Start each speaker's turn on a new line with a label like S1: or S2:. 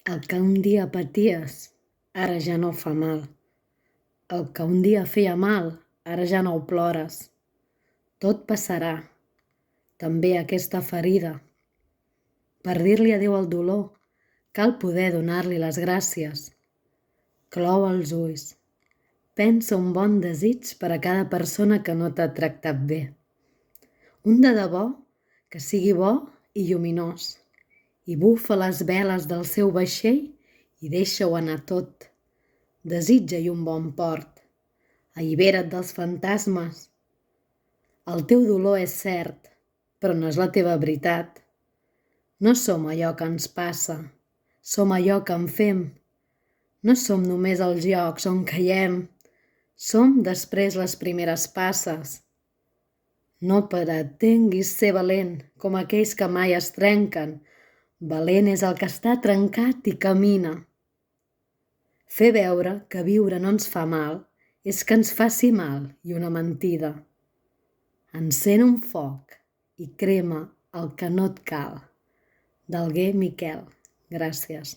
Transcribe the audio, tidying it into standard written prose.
S1: El que un dia paties, ara ja no fa mal. El que un dia feia mal, ara ja no ho plores. Tot passarà, també aquesta ferida. Per dir-li adéu al dolor, cal poder donar-li les gràcies. Clou els ulls. Pensa un bon desig per a cada persona que no t'ha tractat bé. Un de debò, que sigui bo i lluminós. I bufa les veles del seu vaixell i deixa-ho anar tot. Desitja-hi un bon port. Allibera't dels fantasmes. El teu dolor és cert, però no és la teva veritat. No som allò que ens passa, som allò que en fem. No som només els llocs on caiem, som després les primeres passes. No pretenguis ser valent com aquells que mai es trenquen. Valent és el que està trencat i camina. Fer veure que viure no ens fa mal és que ens faci mal i una mentida. Encén un foc i crema el que no et cal. D'Alguer Miquel. Gràcies.